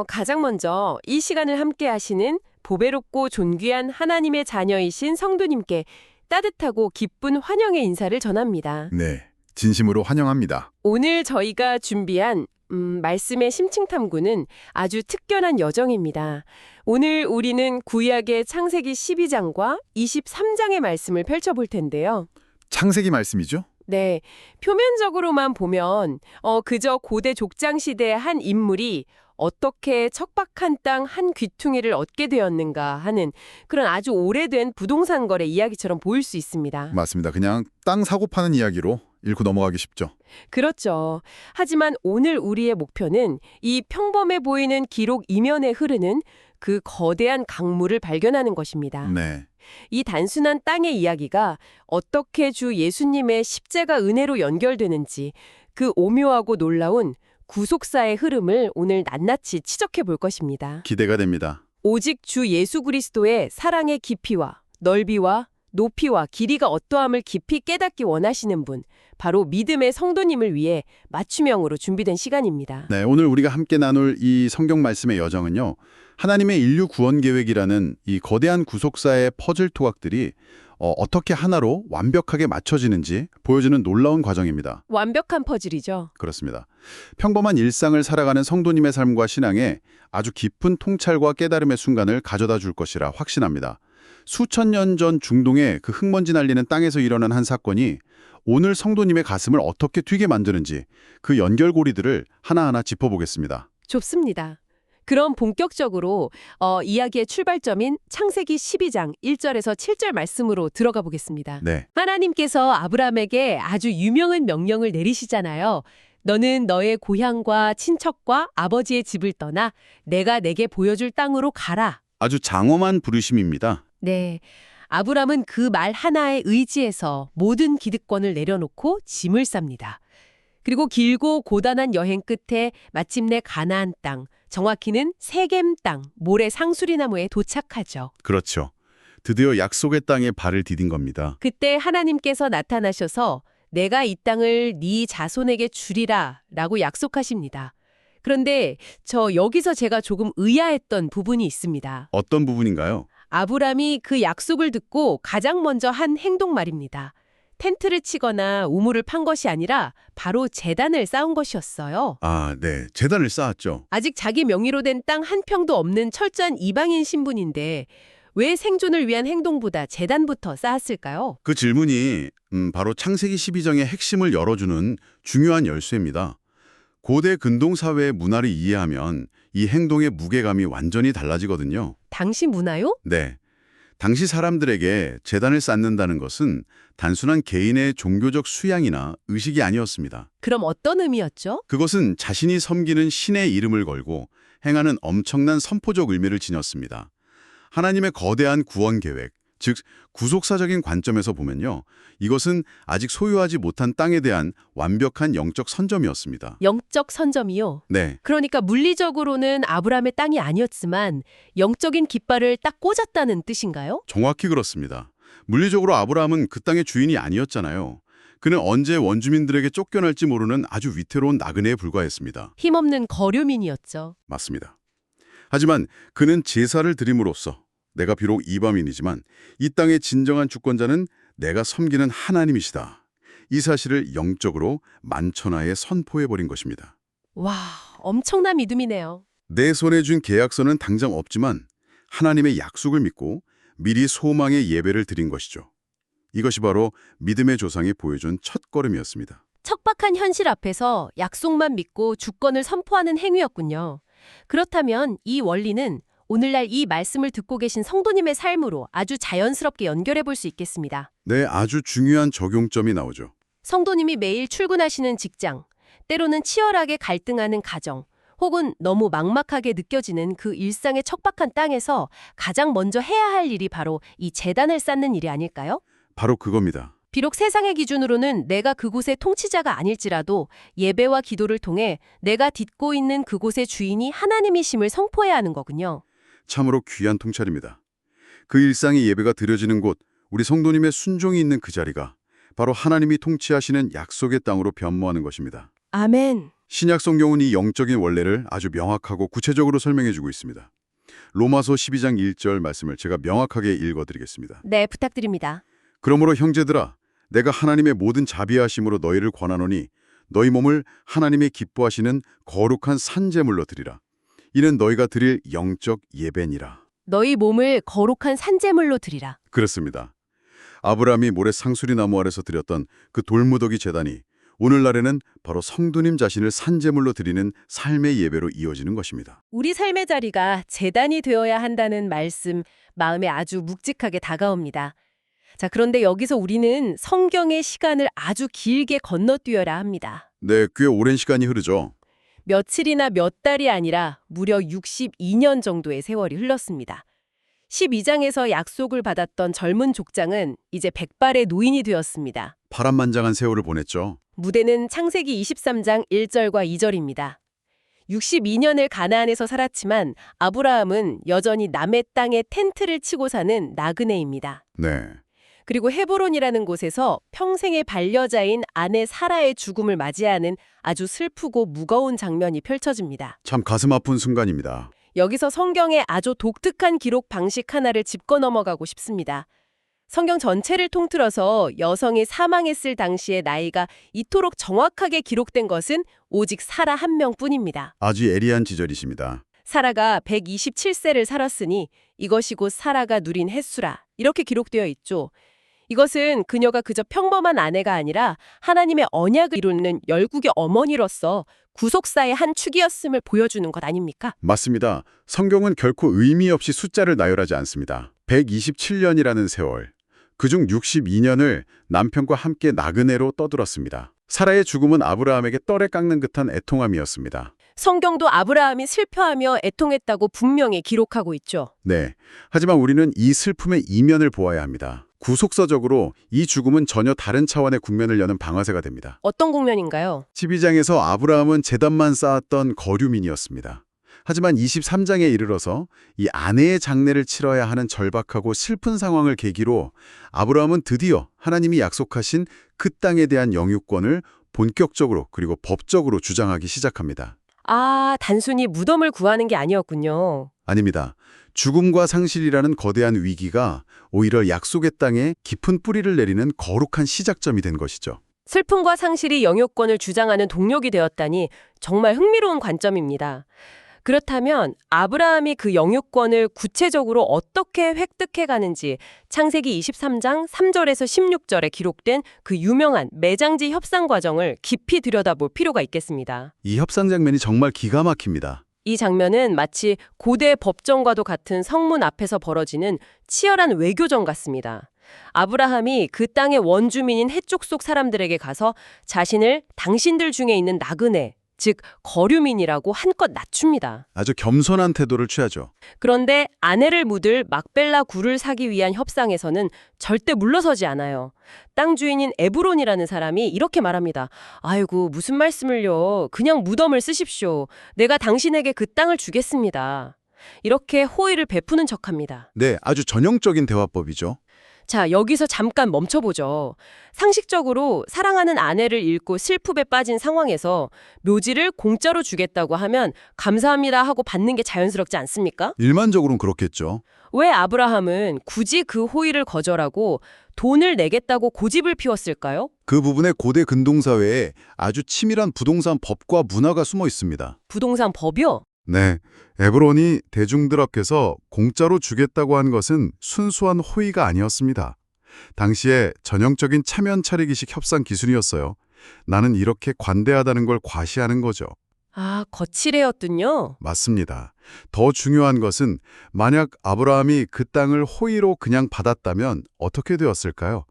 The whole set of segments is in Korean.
가장 먼저 이 시간을 함께 하시는 보배롭고 존귀한 하나님의 자녀이신 성도님께 따뜻하고 기쁜 환영의 인사를 전합니다. 네, 진심으로 환영합니다. 오늘 저희가 준비한 말씀의 심층 탐구는 아주 특별한 여정입니다. 오늘 우리는 구약의 창세기 12장과 23장의 말씀을 펼쳐볼 텐데요. 창세기 말씀이죠? 네, 표면적으로만 보면 그저 고대 족장 시대의 한 인물이 어떻게 척박한 땅 한 귀퉁이를 얻게 되었는가 하는 그런 아주 오래된 부동산 거래 이야기처럼 보일 수 있습니다. 맞습니다. 그냥 땅 사고 파는 이야기로 읽고 넘어가기 쉽죠. 그렇죠. 하지만 오늘 우리의 목표는 이 평범해 보이는 기록 이면에 흐르는 그 거대한 강물을 발견하는 것입니다. 네, 이 단순한 땅의 이야기가 어떻게 주 예수님의 십자가 은혜로 연결되는지 그 오묘하고 놀라운 구속사의 흐름을 오늘 낱낱이 지적해 볼 것입니다. 기대가 됩니다. 오직 주 예수 그리스도의 사랑의 깊이와 넓이와 높이와 길이가 어떠함을 깊이 깨닫기 원하시는 분, 바로 믿음의 성도님을 위해 맞춤형으로 준비된 시간입니다. 네, 오늘 우리가 함께 나눌 이 성경 말씀의 여정은요. 하나님의 인류 구원 계획이라는 이 거대한 구속사의 퍼즐 토각들이 어떻게 하나로 완벽하게 맞춰지는지 보여주는 놀라운 과정입니다. 완벽한 퍼즐이죠. 그렇습니다. 평범한 일상을 살아가는 성도님의 삶과 신앙에 아주 깊은 통찰과 깨달음의 순간을 가져다 줄 것이라 확신합니다. 수천 년 전 중동의 그 흙먼지 날리는 땅에서 일어난 한 사건이 오늘 성도님의 가슴을 어떻게 튀게 만드는지 그 연결고리들을 하나하나 짚어보겠습니다. 좋습니다. 그럼 본격적으로 이야기의 출발점인 창세기 12장 1절에서 7절 말씀으로 들어가 보겠습니다. 네, 하나님께서 아브라함에게 아주 유명한 명령을 내리시잖아요. 너는 너의 고향과 친척과 아버지의 집을 떠나 내가 내게 보여줄 땅으로 가라. 아주 장엄한 부르심입니다. 네. 아브라함은 그 말 하나에 의지해서 모든 기득권을 내려놓고 짐을 쌉니다. 그리고 길고 고단한 여행 끝에 마침내 가나안 땅, 정확히는 세겜 땅, 모래 상수리나무에 도착하죠. 그렇죠. 드디어 약속의 땅에 발을 디딘 겁니다. 그때 하나님께서 나타나셔서 내가 이 땅을 네 자손에게 주리라 라고 약속하십니다. 그런데 여기서 제가 조금 의아했던 부분이 있습니다. 어떤 부분인가요? 아브람이 그 약속을 듣고 가장 먼저 한 행동 말입니다. 텐트를 치거나 우물을 판 것이 아니라 바로 제단을 쌓은 것이었어요. 아, 네. 제단을 쌓았죠. 아직 자기 명의로 된 땅 한 평도 없는 철저한 이방인 신분인데 왜 생존을 위한 행동보다 제단부터 쌓았을까요? 그 질문이 바로 창세기 12장의 핵심을 열어주는 중요한 열쇠입니다. 고대 근동사회의 문화를 이해하면 이 행동의 무게감이 완전히 달라지거든요. 당시 문화요? 네. 당시 사람들에게 제단을 쌓는다는 것은 단순한 개인의 종교적 수양이나 의식이 아니었습니다. 그럼 어떤 의미였죠? 그것은 자신이 섬기는 신의 이름을 걸고 행하는 엄청난 선포적 의미를 지녔습니다. 하나님의 거대한 구원 계획, 즉 구속사적인 관점에서 보면요. 이것은 아직 소유하지 못한 땅에 대한 완벽한 영적 선점이었습니다. 영적 선점이요? 네, 그러니까 물리적으로는 아브라함의 땅이 아니었지만 영적인 깃발을 딱 꽂았다는 뜻인가요? 정확히 그렇습니다. 물리적으로 아브라함은 그 땅의 주인이 아니었잖아요. 그는 언제 원주민들에게 쫓겨날지 모르는 아주 위태로운 나그네에 불과했습니다. 힘없는 거류민이었죠. 맞습니다. 하지만 그는 제사를 드림으로써 내가 비록 이방인이지만 이 땅의 진정한 주권자는 내가 섬기는 하나님이시다. 이 사실을 영적으로 만천하에 선포해버린 것입니다. 와, 엄청난 믿음이네요. 내 손에 준 계약서는 당장 없지만 하나님의 약속을 믿고 미리 소망의 예배를 드린 것이죠. 이것이 바로 믿음의 조상이 보여준 첫 걸음이었습니다. 척박한 현실 앞에서 약속만 믿고 주권을 선포하는 행위였군요. 그렇다면 이 원리는 오늘날 이 말씀을 듣고 계신 성도님의 삶으로 아주 자연스럽게 연결해 볼 수 있겠습니다. 네, 아주 중요한 적용점이 나오죠. 성도님이 매일 출근하시는 직장, 때로는 치열하게 갈등하는 가정, 혹은 너무 막막하게 느껴지는 그 일상의 척박한 땅에서 가장 먼저 해야 할 일이 바로 이 제단을 쌓는 일이 아닐까요? 바로 그겁니다. 비록 세상의 기준으로는 내가 그곳의 통치자가 아닐지라도 예배와 기도를 통해 내가 딛고 있는 그곳의 주인이 하나님이심을 선포해야 하는 거군요. 참으로 귀한 통찰입니다. 그 일상의 예배가 드려지는 곳, 우리 성도님의 순종이 있는 그 자리가 바로 하나님이 통치하시는 약속의 땅으로 변모하는 것입니다. 아멘. 신약 성경은 이 영적인 원례를 아주 명확하고 구체적으로 설명해주고 있습니다. 로마서 12장 1절 말씀을 제가 명확하게 읽어드리겠습니다. 네, 부탁드립니다. 그러므로 형제들아, 내가 하나님의 모든 자비하심으로 너희를 권하노니 너희 몸을 하나님의 기뻐하시는 거룩한 산제물로 드리라. 이는 너희가 드릴 영적 예배니라. 너희 몸을 거룩한 산제물로 드리라. 그렇습니다. 아브라함이 모래 상수리 나무 아래서 드렸던 그 돌무더기 제단이 오늘날에는 바로 성도님 자신을 산제물로 드리는 삶의 예배로 이어지는 것입니다. 우리 삶의 자리가 제단이 되어야 한다는 말씀, 마음에 아주 묵직하게 다가옵니다. 자, 그런데 여기서 우리는 성경의 시간을 아주 길게 건너뛰어야 합니다. 네, 꽤 오랜 시간이 흐르죠. 며칠이나 몇 달이 아니라 무려 62년 정도의 세월이 흘렀습니다. 12장에서 약속을 받았던 젊은 족장은 이제 백발의 노인이 되었습니다. 파란만장한 세월을 보냈죠. 무대는 창세기 23장 1절과 2절입니다. 62년을 가나안에서 살았지만 아브라함은 여전히 남의 땅에 텐트를 치고 사는 나그네입니다. 네, 그리고 헤브론이라는 곳에서 평생의 반려자인 아내 사라의 죽음을 맞이하는 아주 슬프고 무거운 장면이 펼쳐집니다. 참 가슴 아픈 순간입니다. 여기서 성경의 아주 독특한 기록 방식 하나를 짚고 넘어가고 싶습니다. 성경 전체를 통틀어서 여성이 사망했을 당시의 나이가 이토록 정확하게 기록된 것은 오직 사라 한 명뿐입니다. 아주 예리한 지절이십니다. 사라가 127세를 살았으니 이것이 곧 사라가 누린 횟수라 이렇게 기록되어 있죠. 이것은 그녀가 그저 평범한 아내가 아니라 하나님의 언약을 이루는 열국의 어머니로서 구속사의 한 축이었음을 보여주는 것 아닙니까? 맞습니다. 성경은 결코 의미 없이 숫자를 나열하지 않습니다. 127년이라는 세월, 그중 62년을 남편과 함께 나그네로 떠들었습니다. 사라의 죽음은 아브라함에게 떨에 깎는 듯한 애통함이었습니다. 성경도 아브라함이 슬퍼하며 애통했다고 분명히 기록하고 있죠. 네, 하지만 우리는 이 슬픔의 이면을 보아야 합니다. 구속사적으로 이 죽음은 전혀 다른 차원의 국면을 여는 방아쇠가 됩니다. 어떤 국면인가요? 12장에서 아브라함은 제단만 쌓았던 거류민이었습니다. 하지만 23장에 이르러서 이 아내의 장례를 치러야 하는 절박하고 슬픈 상황을 계기로 아브라함은 드디어 하나님이 약속하신 그 땅에 대한 영유권을 본격적으로 그리고 법적으로 주장하기 시작합니다. 아, 단순히 무덤을 구하는 게 아니었군요. 아닙니다. 죽음과 상실이라는 거대한 위기가 오히려 약속의 땅에 깊은 뿌리를 내리는 거룩한 시작점이 된 것이죠. 슬픔과 상실이 영유권을 주장하는 동력이 되었다니 정말 흥미로운 관점입니다. 그렇다면 아브라함이 그 영유권을 구체적으로 어떻게 획득해 가는지 창세기 23장 3절에서 16절에 기록된 그 유명한 매장지 협상 과정을 깊이 들여다볼 필요가 있겠습니다. 이 협상 장면이 정말 기가 막힙니다. 이 장면은 마치 고대 법정과도 같은 성문 앞에서 벌어지는 치열한 외교전 같습니다. 아브라함이 그 땅의 원주민인 헷족 속 사람들에게 가서 자신을 당신들 중에 있는 나그네, 즉 거류민이라고 한껏 낮춥니다. 아주 겸손한 태도를 취하죠. 그런데 아내를 묻을 막벨라 굴을 사기 위한 협상에서는 절대 물러서지 않아요. 땅 주인인 에브론이라는 사람이 이렇게 말합니다. 아이고, 무슨 말씀을요. 그냥 무덤을 쓰십시오. 내가 당신에게 그 땅을 주겠습니다. 이렇게 호의를 베푸는 척합니다. 네, 아주 전형적인 대화법이죠. 자, 여기서 잠깐 멈춰보죠. 상식적으로 사랑하는 아내를 잃고 슬픔에 빠진 상황에서 묘지를 공짜로 주겠다고 하면 감사합니다 하고 받는 게 자연스럽지 않습니까? 일반적으로는 그렇겠죠. 왜 아브라함은 굳이 그 호의를 거절하고 돈을 내겠다고 고집을 피웠을까요? 그 부분에 고대 근동사회에 아주 치밀한 부동산 법과 문화가 숨어 있습니다. 부동산 법이요? 네, 에브론이 대중들 앞에서 공짜로 주겠다고 한 것은 순수한 호의가 아니었습니다. 당시에 전형적인 차면 차리기식 협상 기술이었어요. 나는 이렇게 관대하다는 걸 과시하는 거죠. 아, 거칠해였군요. 맞습니다. 더 중요한 것은 만약 아브라함이 그 땅을 호의로 그냥 받았다면 어떻게 되었을까요?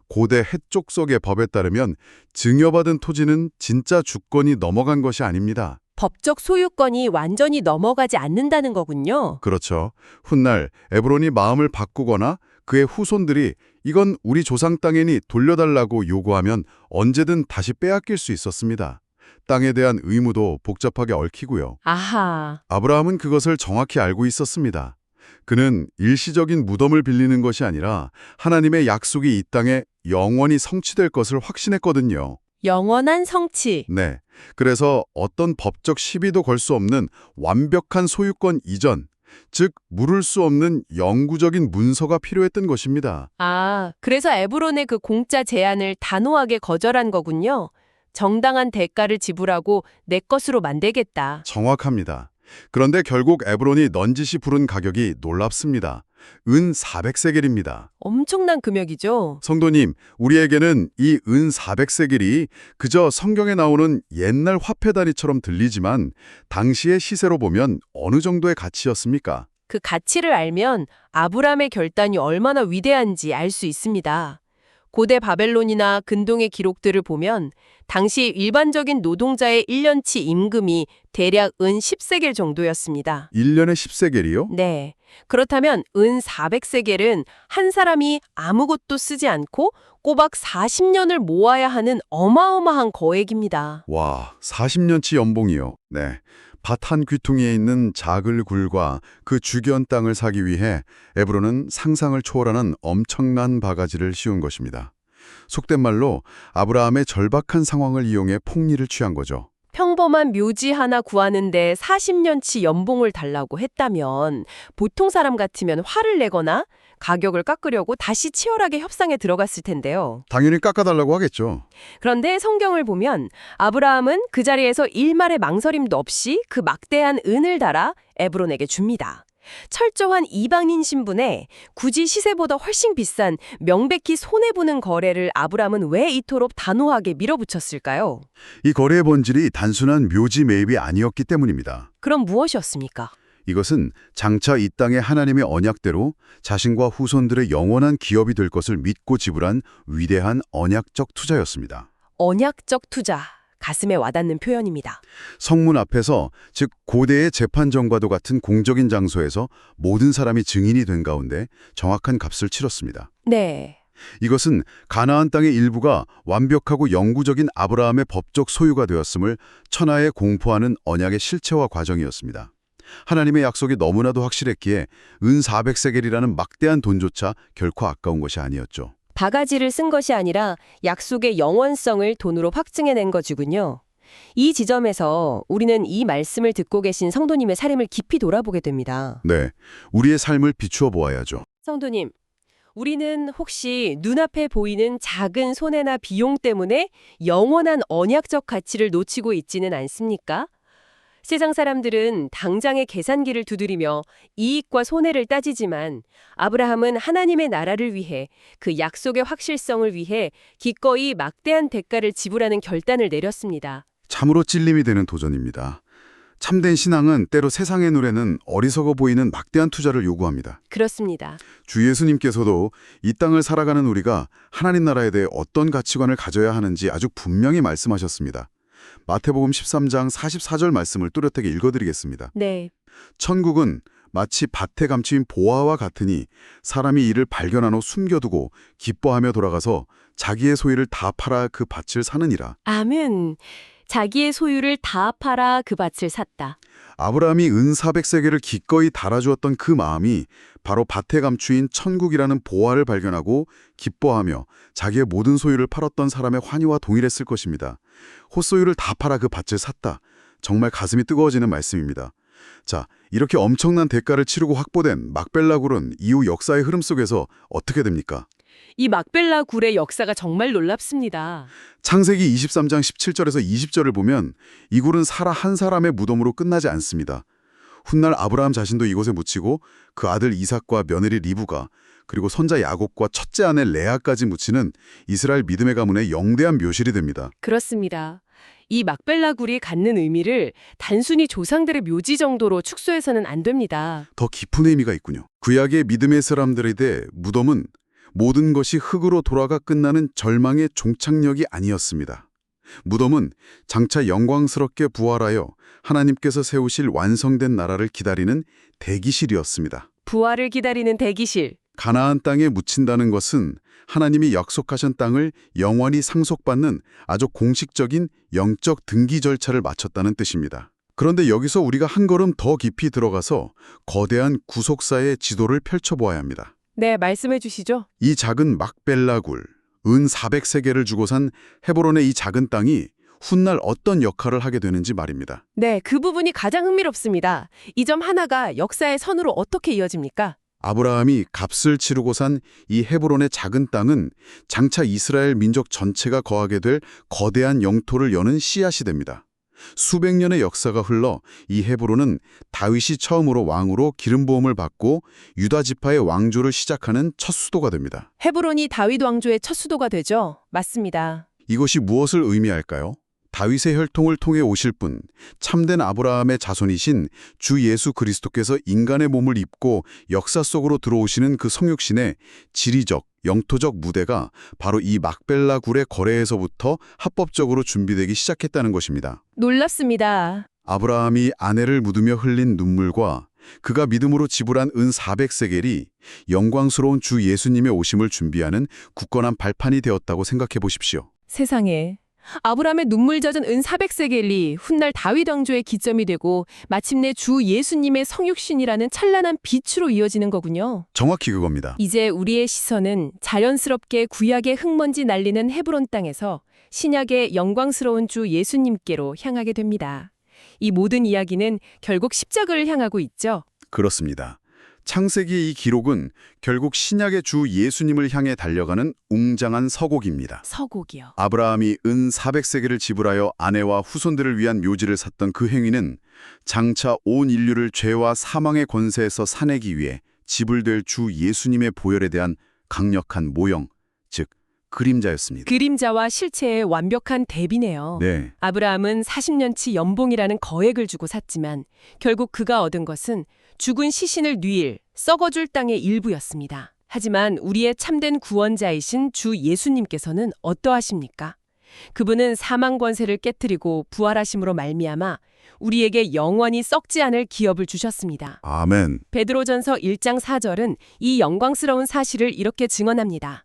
고대 헷족속의 법에 따르면 증여받은 토지는 진짜 주권이 넘어간 것이 아닙니다. 법적 소유권이 완전히 넘어가지 않는다는 거군요. 그렇죠. 훗날 에브론이 마음을 바꾸거나 그의 후손들이 이건 우리 조상 땅이니 돌려달라고 요구하면 언제든 다시 빼앗길 수 있었습니다. 땅에 대한 의무도 복잡하게 얽히고요. 아하. 아브라함은 그것을 정확히 알고 있었습니다. 그는 일시적인 무덤을 빌리는 것이 아니라 하나님의 약속이 이 땅에 영원히 성취될 것을 확신했거든요. 영원한 성취. 네. 그래서 어떤 법적 시비도 걸 수 없는 완벽한 소유권 이전, 즉 물을 수 없는 영구적인 문서가 필요했던 것입니다. 아, 그래서 에브론의 그 공짜 제안을 단호하게 거절한 거군요. 정당한 대가를 지불하고 내 것으로 만들겠다. 정확합니다. 그런데 결국 에브론이 넌지시 부른 가격이 놀랍습니다. 은 400세겔입니다. 엄청난 금액이죠. 성도님, 우리에게는 이 은 400세겔이 그저 성경에 나오는 옛날 화폐 단위처럼 들리지만 당시의 시세로 보면 어느 정도의 가치였습니까? 그 가치를 알면 아브람의 결단이 얼마나 위대한지 알 수 있습니다. 고대 바벨론이나 근동의 기록들을 보면 당시 일반적인 노동자의 1년치 임금이 대략 은 10세겔 정도였습니다. 1년에 10세겔이요? 네. 그렇다면 은 400세겔은 한 사람이 아무것도 쓰지 않고 꼬박 40년을 모아야 하는 어마어마한 거액입니다. 와, 40년치 연봉이요. 네. 밭 한 귀퉁이에 있는 작을 굴과 그 주변 땅을 사기 위해 에브론은 상상을 초월하는 엄청난 바가지를 씌운 것입니다. 속된 말로 아브라함의 절박한 상황을 이용해 폭리를 취한 거죠. 평범한 묘지 하나 구하는데 40년치 연봉을 달라고 했다면 보통 사람 같으면 화를 내거나 가격을 깎으려고 다시 치열하게 협상에 들어갔을 텐데요. 당연히 깎아달라고 하겠죠. 그런데 성경을 보면 아브라함은 그 자리에서 일말의 망설임도 없이 그 막대한 은을 달아 에브론에게 줍니다. 철저한 이방인 신분에 굳이 시세보다 훨씬 비싼 명백히 손해보는 거래를 아브라함은 왜 이토록 단호하게 밀어붙였을까요? 이 거래의 본질이 단순한 묘지 매입이 아니었기 때문입니다. 그럼 무엇이었습니까? 이것은 장차 이 땅의 하나님의 언약대로 자신과 후손들의 영원한 기업이 될 것을 믿고 지불한 위대한 언약적 투자였습니다. 언약적 투자, 가슴에 와닿는 표현입니다. 성문 앞에서, 즉 고대의 재판정과도 같은 공적인 장소에서 모든 사람이 증인이 된 가운데 정확한 값을 치렀습니다. 네. 이것은 가나안 땅의 일부가 완벽하고 영구적인 아브라함의 법적 소유가 되었음을 천하에 공포하는 언약의 실체화 과정이었습니다. 하나님의 약속이 너무나도 확실했기에 은 400세겔이라는 막대한 돈조차 결코 아까운 것이 아니었죠. 바가지를 쓴 것이 아니라 약속의 영원성을 돈으로 확증해낸 거지군요. 이 지점에서 우리는 이 말씀을 듣고 계신 성도님의 삶을 깊이 돌아보게 됩니다. 네, 우리의 삶을 비추어 보아야죠. 성도님, 우리는 혹시 눈앞에 보이는 작은 손해나 비용 때문에 영원한 언약적 가치를 놓치고 있지는 않습니까? 세상 사람들은 당장의 계산기를 두드리며 이익과 손해를 따지지만 아브라함은 하나님의 나라를 위해 그 약속의 확실성을 위해 기꺼이 막대한 대가를 지불하는 결단을 내렸습니다. 참으로 찔림이 되는 도전입니다. 참된 신앙은 때로 세상의 눈에는 어리석어 보이는 막대한 투자를 요구합니다. 그렇습니다. 주 예수님께서도 이 땅을 살아가는 우리가 하나님 나라에 대해 어떤 가치관을 가져야 하는지 아주 분명히 말씀하셨습니다. 마태복음 13장 44절 말씀을 뚜렷하게 읽어드리겠습니다. 네. 천국은 마치 밭에 감추인 보화와 같으니 사람이 이를 발견한 후 숨겨두고 기뻐하며 돌아가서 자기의 소유를 다 팔아 그 밭을 사느니라. 아멘. 자기의 소유를 다 팔아 그 밭을 샀다. 아브라함이 은 400세겔을 기꺼이 달아주었던 그 마음이 바로 밭에 감추인 천국이라는 보화를 발견하고 기뻐하며 자기의 모든 소유를 팔았던 사람의 환희와 동일했을 것입니다. 헛소유를 다 팔아 그 밭을 샀다. 정말 가슴이 뜨거워지는 말씀입니다. 자, 이렇게 엄청난 대가를 치르고 확보된 막벨라 굴은 이후 역사의 흐름 속에서 어떻게 됩니까? 이 막벨라 굴의 역사가 정말 놀랍습니다. 창세기 23장 17절에서 20절을 보면 이 굴은 사라 한 사람의 무덤으로 끝나지 않습니다. 훗날 아브라함 자신도 이곳에 묻히고 그 아들 이삭과 며느리 리브가 그리고 손자 야곱과 첫째 아내 레아까지 묻히는 이스라엘 믿음의 가문의 영대한 묘실이 됩니다. 그렇습니다. 이 막벨라 굴이 갖는 의미를 단순히 조상들의 묘지 정도로 축소해서는 안 됩니다. 더 깊은 의미가 있군요. 구약의 믿음의 사람들에 대해 무덤은 모든 것이 흙으로 돌아가 끝나는 절망의 종착역이 아니었습니다. 무덤은 장차 영광스럽게 부활하여 하나님께서 세우실 완성된 나라를 기다리는 대기실이었습니다. 부활을 기다리는 대기실. 가나안 땅에 묻힌다는 것은 하나님이 약속하신 땅을 영원히 상속받는 아주 공식적인 영적 등기 절차를 마쳤다는 뜻입니다. 그런데 여기서 우리가 한 걸음 더 깊이 들어가서 거대한 구속사의 지도를 펼쳐보아야 합니다. 네, 말씀해 주시죠. 이 작은 막벨라 굴, 은 400세겔을 주고 산 헤브론의 이 작은 땅이 훗날 어떤 역할을 하게 되는지 말입니다. 네, 그 부분이 가장 흥미롭습니다. 이 점 하나가 역사의 선으로 어떻게 이어집니까? 아브라함이 값을 치르고 산 이 헤브론의 작은 땅은 장차 이스라엘 민족 전체가 거하게 될 거대한 영토를 여는 씨앗이 됩니다. 수백 년의 역사가 흘러 이 헤브론은 다윗이 처음으로 왕으로 기름 부음을 받고 유다 지파의 왕조를 시작하는 첫 수도가 됩니다. 헤브론이 다윗 왕조의 첫 수도가 되죠? 맞습니다. 이것이 무엇을 의미할까요? 다윗의 혈통을 통해 오실 분, 참된 아브라함의 자손이신 주 예수 그리스도께서 인간의 몸을 입고 역사 속으로 들어오시는 그 성육신의 지리적, 영토적 무대가 바로 이 막벨라 굴의 거래에서부터 합법적으로 준비되기 시작했다는 것입니다. 놀랍습니다. 아브라함이 아내를 묻으며 흘린 눈물과 그가 믿음으로 지불한 은 400세겔이 영광스러운 주 예수님의 오심을 준비하는 굳건한 발판이 되었다고 생각해 보십시오. 세상에. 아브라함의 눈물 젖은 은 400세겔이 훗날 다윗 왕조의 기점이 되고 마침내 주 예수님의 성육신이라는 찬란한 빛으로 이어지는 거군요. 정확히 그겁니다. 이제 우리의 시선은 자연스럽게 구약의 흙먼지 날리는 헤브론 땅에서 신약의 영광스러운 주 예수님께로 향하게 됩니다. 이 모든 이야기는 결국 십자가를 향하고 있죠. 그렇습니다. 창세기의 이 기록은 결국 신약의 주 예수님을 향해 달려가는 웅장한 서곡입니다. 서곡이요. 아브라함이 은 400세겔을 지불하여 아내와 후손들을 위한 묘지를 샀던 그 행위는 장차 온 인류를 죄와 사망의 권세에서 사내기 위해 지불될 주 예수님의 보혈에 대한 강력한 모형, 즉 그림자였습니다. 그림자와 실체의 완벽한 대비네요. 네, 아브라함은 40년치 연봉이라는 거액을 주고 샀지만 결국 그가 얻은 것은 죽은 시신을 뉘일, 썩어줄 땅의 일부였습니다. 하지만 우리의 참된 구원자이신 주 예수님께서는 어떠하십니까? 그분은 사망 권세를 깨뜨리고 부활하심으로 말미암아 우리에게 영원히 썩지 않을 기업을 주셨습니다. 아멘. 베드로전서 1장 4절은 이 영광스러운 사실을 이렇게 증언합니다.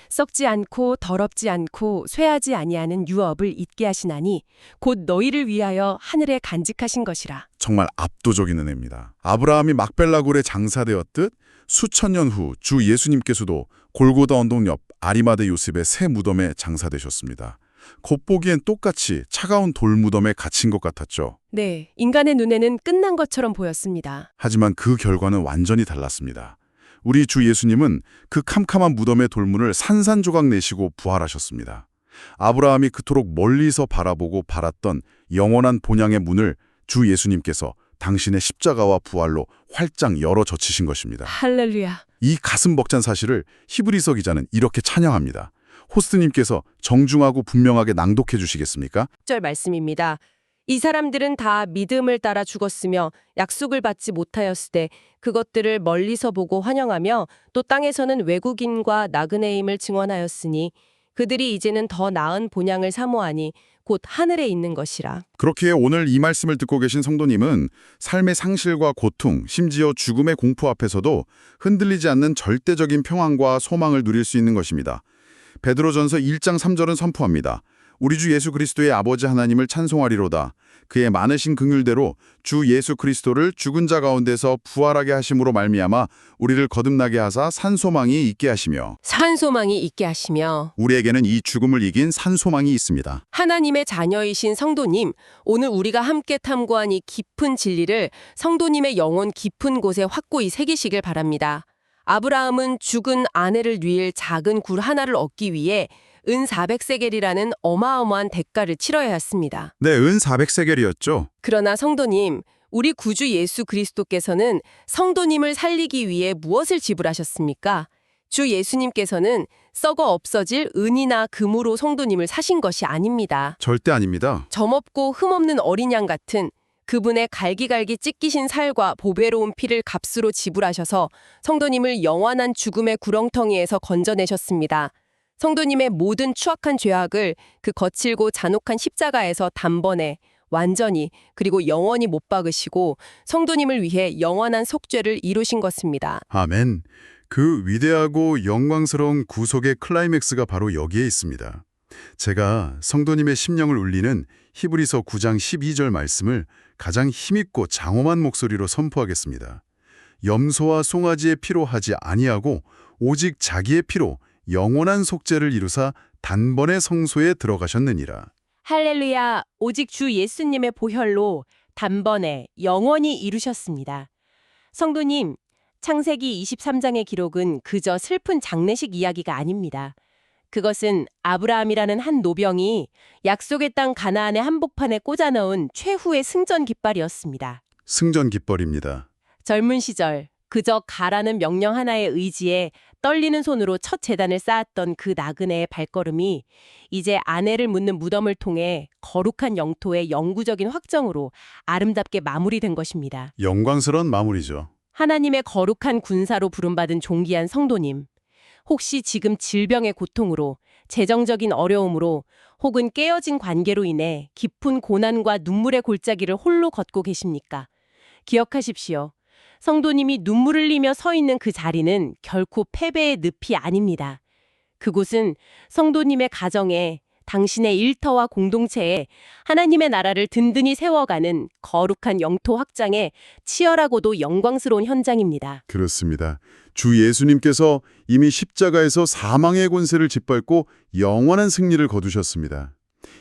썩지 않고 더럽지 않고 쇠하지 아니하는 유업을 잊게 하시나니 곧 너희를 위하여 하늘에 간직하신 것이라. 정말 압도적인 은혜입니다. 아브라함이 막벨라굴에 장사되었듯 수천 년 후 주 예수님께서도 골고다 언덕 옆 아리마대 요셉의 새 무덤에 장사되셨습니다. 겉보기엔 똑같이 차가운 돌 무덤에 갇힌 것 같았죠. 네, 인간의 눈에는 끝난 것처럼 보였습니다. 하지만 그 결과는 완전히 달랐습니다. 우리 주 예수님은 그 캄캄한 무덤의 돌문을 산산조각 내시고 부활하셨습니다. 아브라함이 그토록 멀리서 바라보고 바랐던 영원한 본향의 문을 주 예수님께서 당신의 십자가와 부활로 활짝 열어 젖히신 것입니다. 할렐루야. 이 가슴 벅찬 사실을 히브리서 기자는 이렇게 찬양합니다. 호스트님께서 정중하고 분명하게 낭독해 주시겠습니까? 1절 말씀입니다. 이 사람들은 다 믿음을 따라 죽었으며 약속을 받지 못하였으되 그것들을 멀리서 보고 환영하며 또 땅에서는 외국인과 나그네임을 증언하였으니 그들이 이제는 더 나은 본향을 사모하니 곧 하늘에 있는 것이라. 그렇기에 오늘 이 말씀을 듣고 계신 성도님은 삶의 상실과 고통, 심지어 죽음의 공포 앞에서도 흔들리지 않는 절대적인 평안과 소망을 누릴 수 있는 것입니다. 베드로전서 1장 3절은 선포합니다. 우리 주 예수 그리스도의 아버지 하나님을 찬송하리로다. 그의 많으신 긍휼대로 주 예수 그리스도를 죽은 자 가운데서 부활하게 하심으로 말미암아 우리를 거듭나게 하사 산소망이 있게 하시며. 산소망이 있게 하시며. 우리에게는 이 죽음을 이긴 산소망이 있습니다. 하나님의 자녀이신 성도님, 오늘 우리가 함께 탐구한 이 깊은 진리를 성도님의 영혼 깊은 곳에 확고히 새기시길 바랍니다. 아브라함은 죽은 아내를 뉘일 작은 굴 하나를 얻기 위해 은 400세겔이라는 어마어마한 대가를 치러야 했습니다. 네, 은 400세겔이었죠. 그러나 성도님, 우리 구주 예수 그리스도께서는 성도님을 살리기 위해 무엇을 지불하셨습니까? 주 예수님께서는 썩어 없어질 은이나 금으로 성도님을 사신 것이 아닙니다. 절대 아닙니다. 점없고 흠없는 어린 양 같은 그분의 갈기갈기 찢기신 살과 보배로운 피를 값으로 지불하셔서 성도님을 영원한 죽음의 구렁텅이에서 건져내셨습니다. 성도님의 모든 추악한 죄악을 그 거칠고 잔혹한 십자가에서 단번에 완전히 그리고 영원히 못 박으시고 성도님을 위해 영원한 속죄를 이루신 것입니다. 아멘. 그 위대하고 영광스러운 구속의 클라이맥스가 바로 여기에 있습니다. 제가 성도님의 심령을 울리는 히브리서 9장 12절 말씀을 가장 힘있고 장엄한 목소리로 선포하겠습니다. 염소와 송아지의 피로 하지 아니하고 오직 자기의 피로 영원한 속죄를 이루사 단번에 성소에 들어가셨느니라. 할렐루야, 오직 주 예수님의 보혈로 단번에 영원히 이루셨습니다. 성도님, 창세기 23장의 기록은 그저 슬픈 장례식 이야기가 아닙니다. 그것은 아브라함이라는 한 노병이 약속의 땅 가나안의 한복판에 꽂아 넣은 최후의 승전 깃발이었습니다. 승전 깃발입니다. 젊은 시절 그저 가라는 명령 하나에 의지해 떨리는 손으로 첫 제단을 쌓았던 그 나그네의 발걸음이 이제 아내를 묻는 무덤을 통해 거룩한 영토의 영구적인 확정으로 아름답게 마무리된 것입니다. 영광스러운 마무리죠. 하나님의 거룩한 군사로 부름받은 존귀한 성도님. 혹시 지금 질병의 고통으로, 재정적인 어려움으로, 혹은 깨어진 관계로 인해 깊은 고난과 눈물의 골짜기를 홀로 걷고 계십니까? 기억하십시오. 성도님이 눈물을 흘리며 서 있는 그 자리는 결코 패배의 늪이 아닙니다. 그곳은 성도님의 가정에, 당신의 일터와 공동체에 하나님의 나라를 든든히 세워가는 거룩한 영토 확장의 치열하고도 영광스러운 현장입니다. 그렇습니다. 주 예수님께서 이미 십자가에서 사망의 권세를 짓밟고 영원한 승리를 거두셨습니다.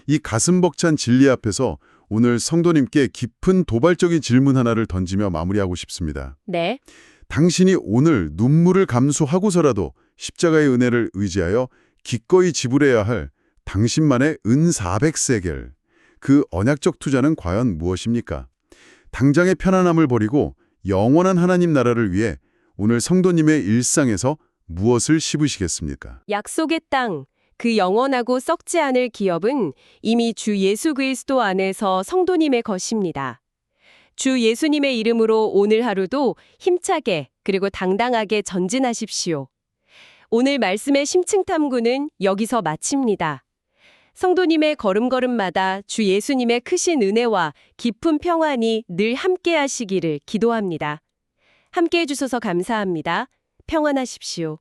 이 가슴 벅찬 진리 앞에서 오늘 성도님께 깊은 도발적인 질문 하나를 던지며 마무리하고 싶습니다. 네. 당신이 오늘 눈물을 감수하고서라도 십자가의 은혜를 의지하여 기꺼이 지불해야 할 당신만의 은 400세겔, 그 언약적 투자는 과연 무엇입니까? 당장의 편안함을 버리고 영원한 하나님 나라를 위해 오늘 성도님의 일상에서 무엇을 씹으시겠습니까? 약속의 땅, 그 영원하고 썩지 않을 기업은 이미 주 예수 그리스도 안에서 성도님의 것입니다. 주 예수님의 이름으로 오늘 하루도 힘차게 그리고 당당하게 전진하십시오. 오늘 말씀의 심층 탐구는 여기서 마칩니다. 성도님의 걸음걸음마다 주 예수님의 크신 은혜와 깊은 평안이 늘 함께 하시기를 기도합니다. 함께 해주셔서 감사합니다. 평안하십시오.